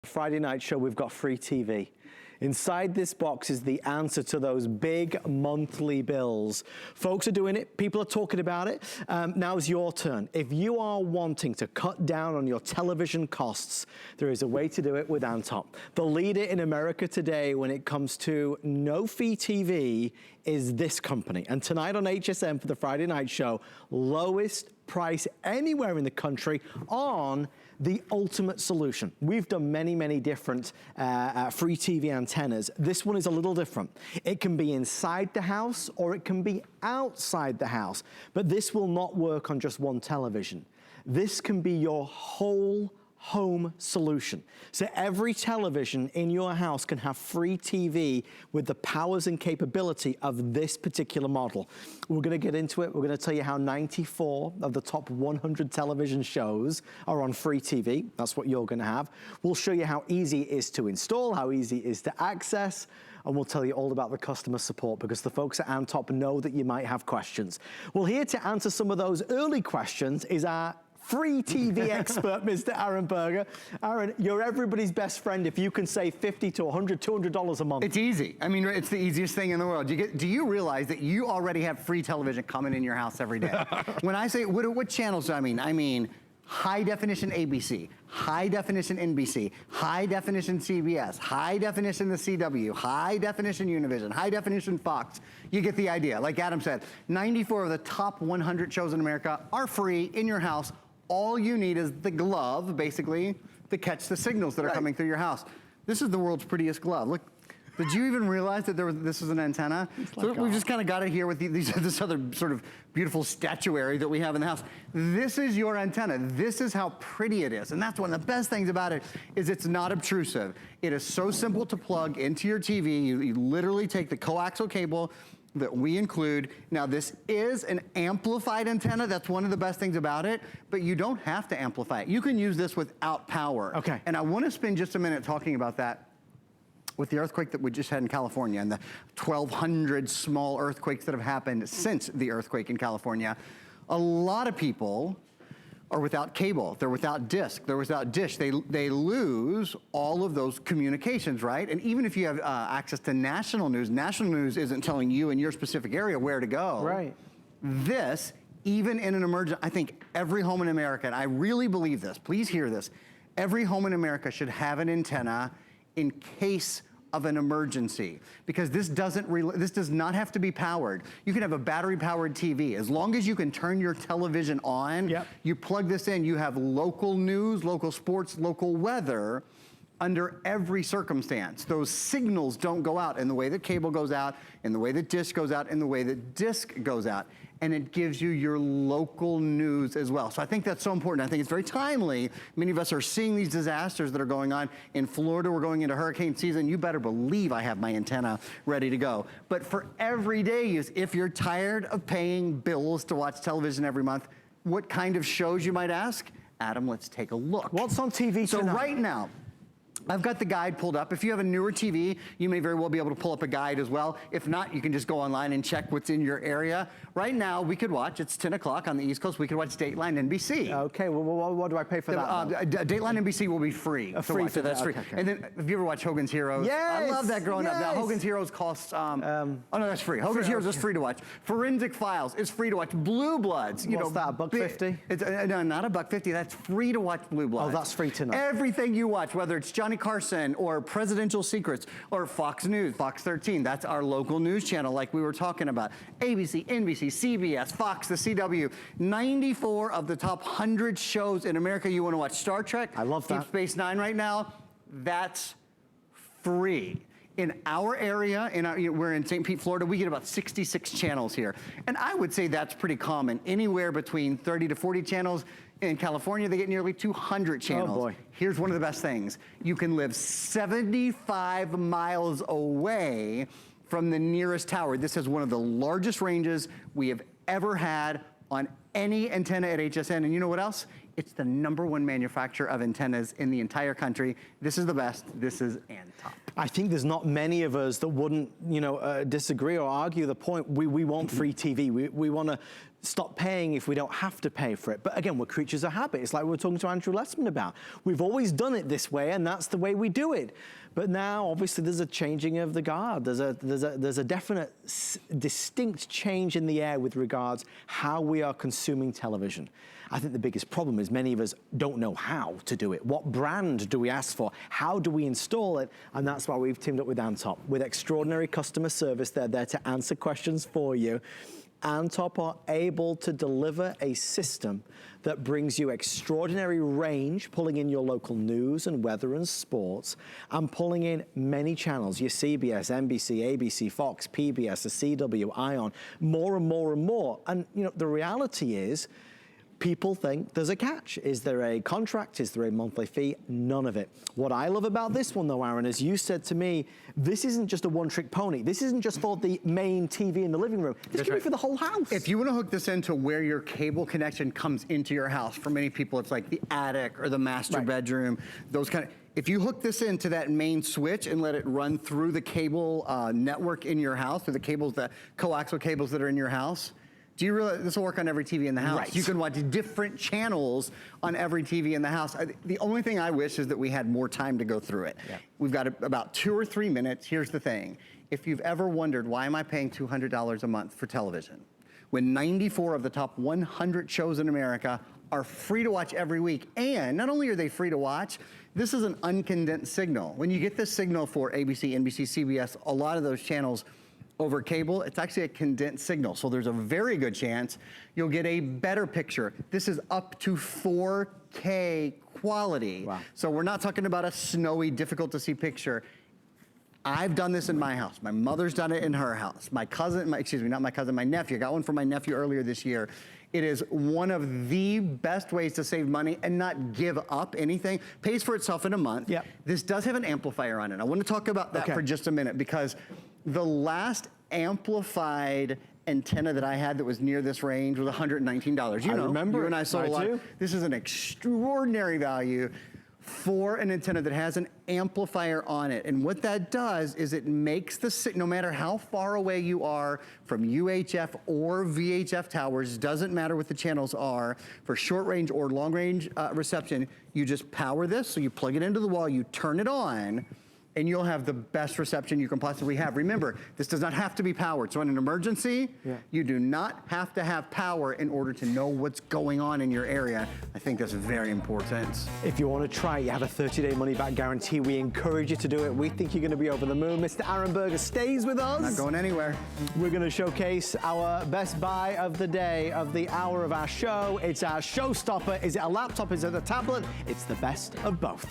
Friday night show, we've got free TV. Inside this box is the answer to those big monthly bills. Folks are doing it. People are talking about it. Now's your turn. If you are wanting to cut down on your television costs, there is a way to do it with ANTOP. The leader in America today when it comes to no-fee TV is this company. And tonight on HSN for the Friday night show, lowest price anywhere in the country on the ultimate solution. We've done many, many different free TV antennas. This one is a little different. It can be inside the house or it can be outside the house, but this will not work on just one television. This can be your whole home solution. So every television in your house can have free TV with the powers and capability of this particular model. We're gonna get into it. We're gonna tell you how 94 of the top 100 television shows are on free TV. That's what you're gonna have. We'll show you how easy it is to install, how easy it is to access, and we'll tell you all about the customer support because the folks at ANTOP know that you might have questions. Well, here to answer some of those early questions is our free TV expert, Mr. Aaron Berger. Aaron, you're everybody's best friend if you can save $50 to $100, $200 a month. It's easy. I mean, it's the easiest thing in the world. Do you realize that you already have free television coming in your house every day? When I say, what channels do I mean? I mean, high definition ABC, high definition NBC, high definition CBS, high definition the CW, high definition Univision, high definition Fox. You get the idea. Like Adam said, 94 of the top 100 shows in America are free in your house. All you need is the glove, basically, to catch the signals that are coming through your house. This is the world's prettiest glove. Look, did you even realize that this was an antenna? So we've just kind of got it here with this other sort of beautiful statuary that we have in the house. This is your antenna. This is how pretty it is. And that's one of the best things about it is it's not obtrusive. It is so simple to plug into your TV. You literally take the coaxial cable that we include. Now this is an amplified antenna. That's one of the best things about it, but you don't have to amplify it. You can use this without power. Okay. And I want to spend just a minute talking about that with the earthquake that we just had in California and the 1,200 small earthquakes that have happened since the earthquake in California. A lot of people are without cable, they're without disc, they're without dish. They lose all of those communications, right? And even if you have access to national news isn't telling you in your specific area where to go. Right. This, even in an emergency, I think every home in America, and I really believe this, please hear this, every home in America should have an antenna in case of an emergency, because this does not have to be powered. You can have a battery-powered TV. As long as you can turn your television on, you plug this in, you have local news, local sports, local weather under every circumstance. Those signals don't go out in the way that cable goes out, in the way that dish goes out, in the way that disc goes out. And it gives you your local news as well. So I think that's so important. I think it's very timely. Many of us are seeing these disasters that are going on. In Florida, we're going into hurricane season. You better believe I have my antenna ready to go. But for everyday use, if you're tired of paying bills to watch television every month, what kind of shows, you might ask? Adam, let's take a look. What's on TV tonight? So right now, I've got the guide pulled up. If you have a newer TV, you may very well be able to pull up a guide as well. If not, you can just go online and check what's in your area. Right now, we could watch, it's 10 o'clock on the East Coast, we could watch Dateline NBC. Okay, well, what do I pay for that? Dateline NBC will be free. Free, so that's free. Okay. And then, have you ever watched Hogan's Heroes? Yes! I love that growing up. Now, Hogan's Heroes costs, oh no, that's free. Hogan's Heroes is free to watch. Forensic Files is free to watch. Blue Bloods, What's that, $1.50? No, not $1.50, that's free to watch Blue Bloods. Oh, that's free tonight. Everything you watch, whether it's Johnny Carson or Presidential Secrets or Fox News, Fox 13, that's our local news channel like we were talking about. ABC, NBC, CBS, Fox, the CW, 94 of the top 100 shows in America. You want to watch Star Trek? I love that. Deep Space Nine right now, that's free. In our area, we're in St. Pete, Florida, we get about 66 channels here. And I would say that's pretty common, anywhere between 30 to 40 channels. In California, they get nearly 200 channels. Oh boy. Here's one of the best things. You can live 75 miles away from the nearest tower. This is one of the largest ranges we have ever had on any antenna at HSN. And you know what else? It's the #1 manufacturer of antennas in the entire country. This is the best. This is ANTOP. I think there's not many of us that wouldn't, disagree or argue the point. We want free TV. We want to stop paying if we don't have to pay for it. But again, we're creatures of habit. It's like we were talking to Andrew Lessman about. We've always done it this way, and that's the way we do it. But now, obviously, there's a changing of the guard. There's a definite, distinct change in the air with regards how we are consuming television. I think the biggest problem is many of us don't know how to do it. What brand do we ask for? How do we install it? And that's why we've teamed up with ANTOP. With extraordinary customer service, they're there to answer questions for you. ANTOP are able to deliver a system that brings you extraordinary range, pulling in your local news and weather and sports, and pulling in many channels, your CBS, NBC, ABC, Fox, PBS, the CW, ION, more and more and more. And the reality is, people think there's a catch. Is there a contract? Is there a monthly fee? None of it. What I love about this one though, Aaron, is you said to me, this isn't just a one-trick pony. This isn't just for the main TV in the living room. This can be for the whole house. If you want to hook this into where your cable connection comes into your house, for many people it's like the attic or the master bedroom, those kind of, if you hook this into that main switch and let it run through the cable network in your house, through the cables, the coaxial cables that are in your house, do you realize this will work on every TV in the house? Right. You can watch different channels on every TV in the house. The only thing I wish is that we had more time to go through it. Yeah. We've got about 2 or 3 minutes. Here's the thing. If you've ever wondered, why am I paying $200 a month for television? When 94 of the top 100 shows in America are free to watch every week. And not only are they free to watch, this is an uncondensed signal. When you get this signal for ABC, NBC, CBS, a lot of those channels over cable, it's actually a condensed signal. So there's a very good chance you'll get a better picture. This is up to 4K quality. Wow. So we're not talking about a snowy, difficult to see picture. I've done this in my house. My mother's done it in her house. My cousin, not my cousin, my nephew. I got one for my nephew earlier this year. It is one of the best ways to save money and not give up anything. Pays for itself in a month. Yep. This does have an amplifier on it. I want to talk about that for just a minute, because the last amplified antenna that I had that was near this range was $119. You remember, you and I saw a lot. This is an extraordinary value for an antenna that has an amplifier on it. And what that does is it makes the signal, no matter how far away you are from UHF or VHF towers, doesn't matter what the channels are, for short range or long range reception, you just power this, so you plug it into the wall, you turn it on, and you'll have the best reception you can possibly have. Remember, this does not have to be powered. So in an emergency, you do not have to have power in order to know what's going on in your area. I think that's very important. If you want to try it, you have a 30-day money-back guarantee. We encourage you to do it. We think you're going to be over the moon. Mr. Aaron Berger stays with us. Not going anywhere. We're going to showcase our best buy of the day, of the hour of our show. It's our showstopper. Is it a laptop? Is it a tablet? It's the best of both.